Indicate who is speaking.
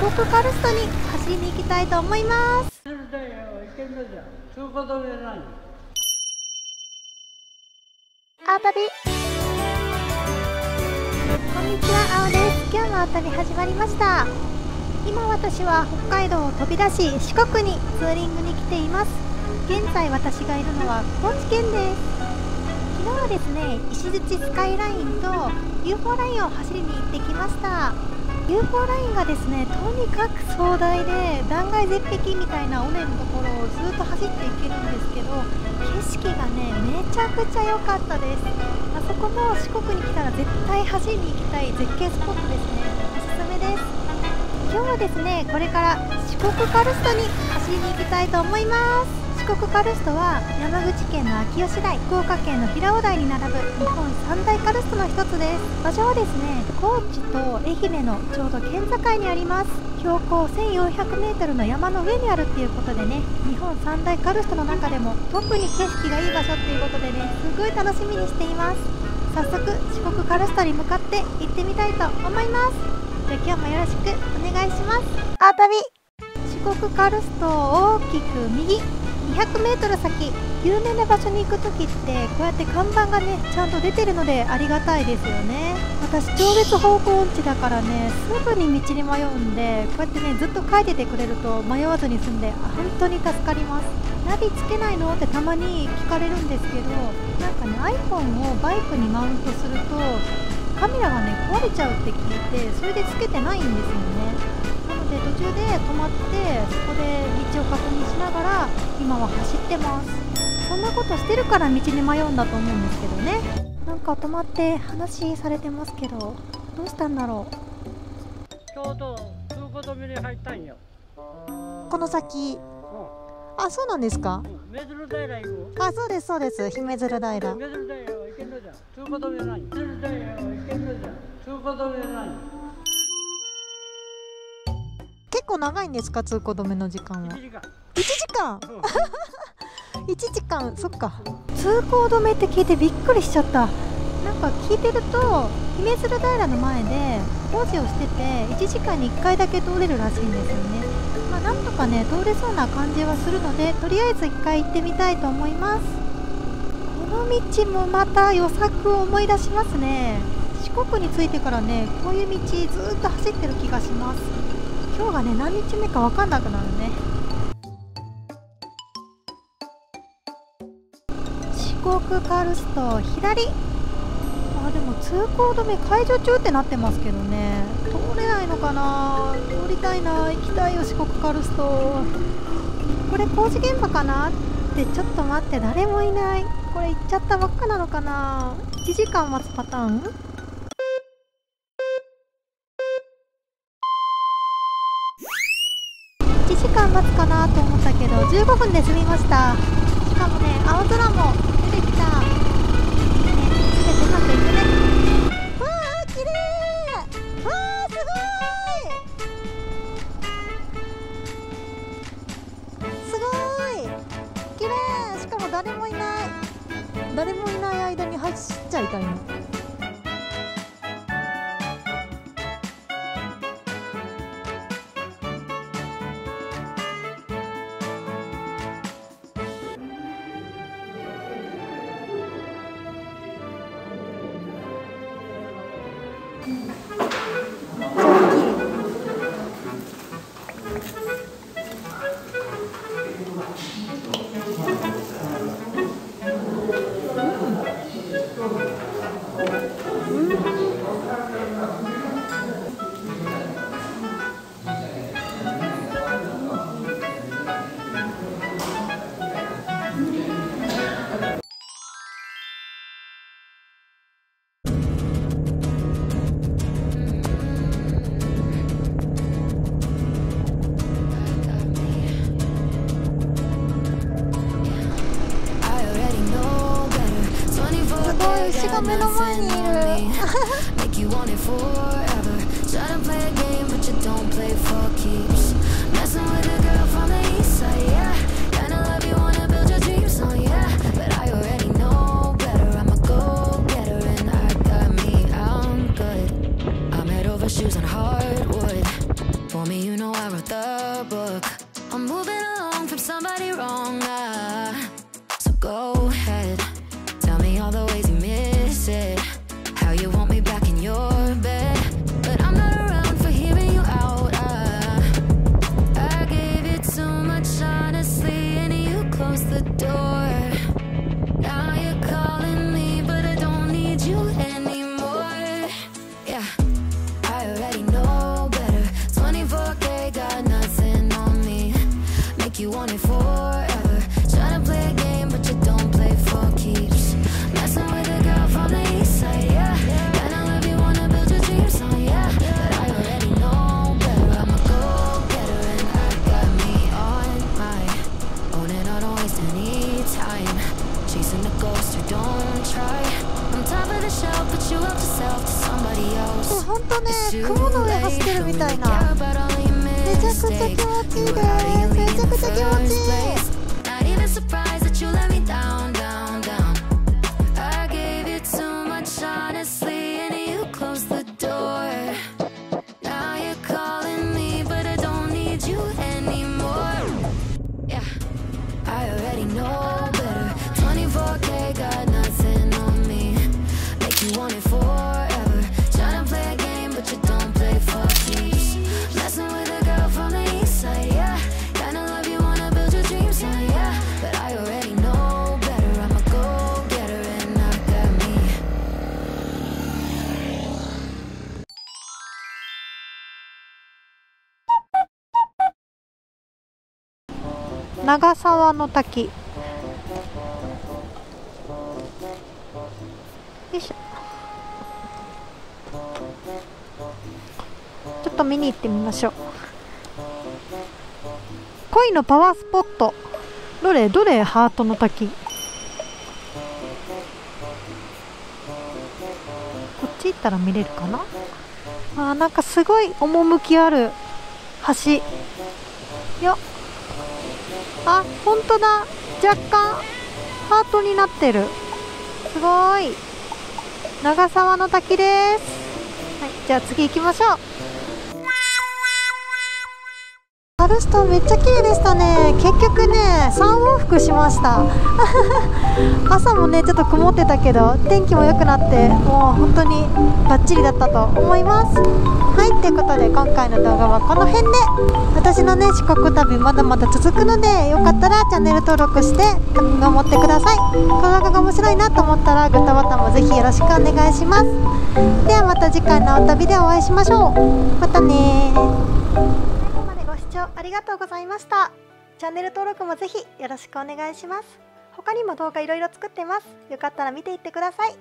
Speaker 1: 四国カルストに走りに行きたいと思います。アータビ、こんにちは、青です。今日もアータビ始まりました。今私は北海道を飛び出し四国にツーリングに来ています。現在私がいるのは高知県です。昨日はですね、石鎚スカイラインと UFO ラインを走りに行ってきました。 UFO ラインがですね、とにかく壮大で断崖絶壁みたいな尾根のところをずっと走っていけるんですけど、景色がねめちゃくちゃ良かったです。あそこも四国に来たら絶対走りに行きたい絶景スポットですね。おすすめです。今日はですね、これから四国カルストに走りに行きたいと思います。四国カルストは山口県の秋吉台、福岡県の平尾台に並ぶ日本三大カルストの一つです。場所はですね、高知と愛媛のちょうど県境にあります。標高 1400m の山の上にあるっていうことでね、日本三大カルストの中でも特に景色がいい場所っていうことでね、すごい楽しみにしています。早速四国カルストに向かって行ってみたいと思います。じゃあ今日もよろしくお願いします。アータビ、四国カルストを大きく右 200m 先、有名な場所に行く時ってこうやって看板がねちゃんと出てるのでありがたいですよね。私超絶方向音痴だからね、すぐに道に迷うんで、こうやってねずっと書いててくれると迷わずに済んで本当に助かります。ナビつけないのってたまに聞かれるんですけど、なんかね iPhone をバイクにマウントするとカメラがね壊れちゃうって聞いて、それでつけてないんですよね。なので途中で止まってそこで道を確認しながら今は走ってます。そんなことしてるから道に迷うんだと思うんですけどね。なんか止まって話されてますけど、どうしたんだろう。
Speaker 2: ちょうど通行止めに入ったんよ。
Speaker 1: この先、あ、そうなんですか。
Speaker 2: 目鶴平行く。
Speaker 1: あ、そうですそうです、姫鶴平。
Speaker 2: 目鶴平行けんのじゃん。通行止めない。目鶴平行けんのじゃん。通行止めない。
Speaker 1: 結構長いんですか、通行止めの時間は。
Speaker 2: 1時間。
Speaker 1: 1時間1時間、そっか。通行止めって聞いてびっくりしちゃった。なんか聞いてると姫鶴平の前で工事をしてて1時間に1回だけ通れるらしいんですよね。まあなんとかね通れそうな感じはするので、とりあえず1回行ってみたいと思います。この道もまた良作を思い出しますね。四国に着いてからね、こういう道ずっと走ってる気がします。今日がね何日目か分かんなくなるね。四国カルスト左。あ、でも通行止め解除中ってなってますけどね、通れないのかな。通りたいな、行きたいよ四国カルスト。これ工事現場かなって。ちょっと待って、誰もいない。これ行っちゃったばっかなのかな。1時間待つパターン。1時間待つかなと思ったけど15分で済みました。しかもね青空も出てきた。ね、全てうまくいくね。わあ綺麗。わあすごいすごい綺麗。しかも誰もいない。誰もいない間に走っちゃいたいの。牛が目の前にいる。
Speaker 3: Shoes on hardwood. for me, you know I wrote the book. I'm moving along from somebody wrong, so go ahead, tell me all the ways you miss it, how you want me back in your bed. But I'm not around for hearing you out. I gave you too much honestly, and you closed the door. Now you're calling me, but I don't need you anymore. Yeah, I already know better. 24K got nothing on me. Make you want it forever. Tryna play a game, but you don't play for keeps. Messing with a girl from the east side, yeah. And I love you, wanna build your dreams on, yeah. But I already know better. I'm a go-getter, and I got me on my own, and I don't waste any time chasing a ghost who don't try. I'm top of the shelf, but you helped yourself to somebody
Speaker 1: これ
Speaker 3: else.
Speaker 1: ほんとね、
Speaker 3: It's too
Speaker 1: 雲の上
Speaker 3: late
Speaker 1: 走ってる
Speaker 3: for
Speaker 1: み
Speaker 3: me
Speaker 1: た
Speaker 3: to
Speaker 1: い
Speaker 3: care
Speaker 1: な。
Speaker 3: about all your
Speaker 1: めちゃくちゃ気持ちいい
Speaker 3: mistakes.
Speaker 1: です。
Speaker 3: You were out of your
Speaker 1: め
Speaker 3: league
Speaker 1: ちゃ
Speaker 3: in
Speaker 1: く
Speaker 3: the
Speaker 1: ちゃ気持ちい
Speaker 3: first
Speaker 1: い。
Speaker 3: place. Not even surprised that you let me down, down, down. I gave you too much honestly, and you closed the door. Now you're calling me, but I don't need you anymore. Yeah, I already know better. 24K got nothing on me. Make you want it forever. Tryna play a game, but you don't play for keeps. Messing with a girl from the east side, yeah. Kinda love you, wanna build your dreams on, yeah. But I already know better. I'm a go-getter, and I got me.
Speaker 1: 長沢の滝。よいしょ。ちょっと見に行ってみましょう。恋のパワースポット。どれハートの滝。こっち行ったら見れるかな。なんかすごい趣ある橋よ。ほんとだ。若干ハートになってる。すごい。長沢の滝です。はい、じゃあ次行きましょう。カルストめっちゃ綺麗でしたね。結局ね3往復しました朝もねちょっと曇ってたけど天気も良くなってもう本当にバッチリだったと思います。はい、ということで今回の動画はこの辺で、私のね四国旅まだまだ続くので、よかったらチャンネル登録して見守ってください。この動画が面白いなと思ったらグッドボタンもぜひよろしくお願いします。ではまた次回のお旅でお会いしましょう。またね。ご視聴ありがとうございました。チャンネル登録もぜひよろしくお願いします。他にも動画いろいろ作ってます。よかったら見ていってください。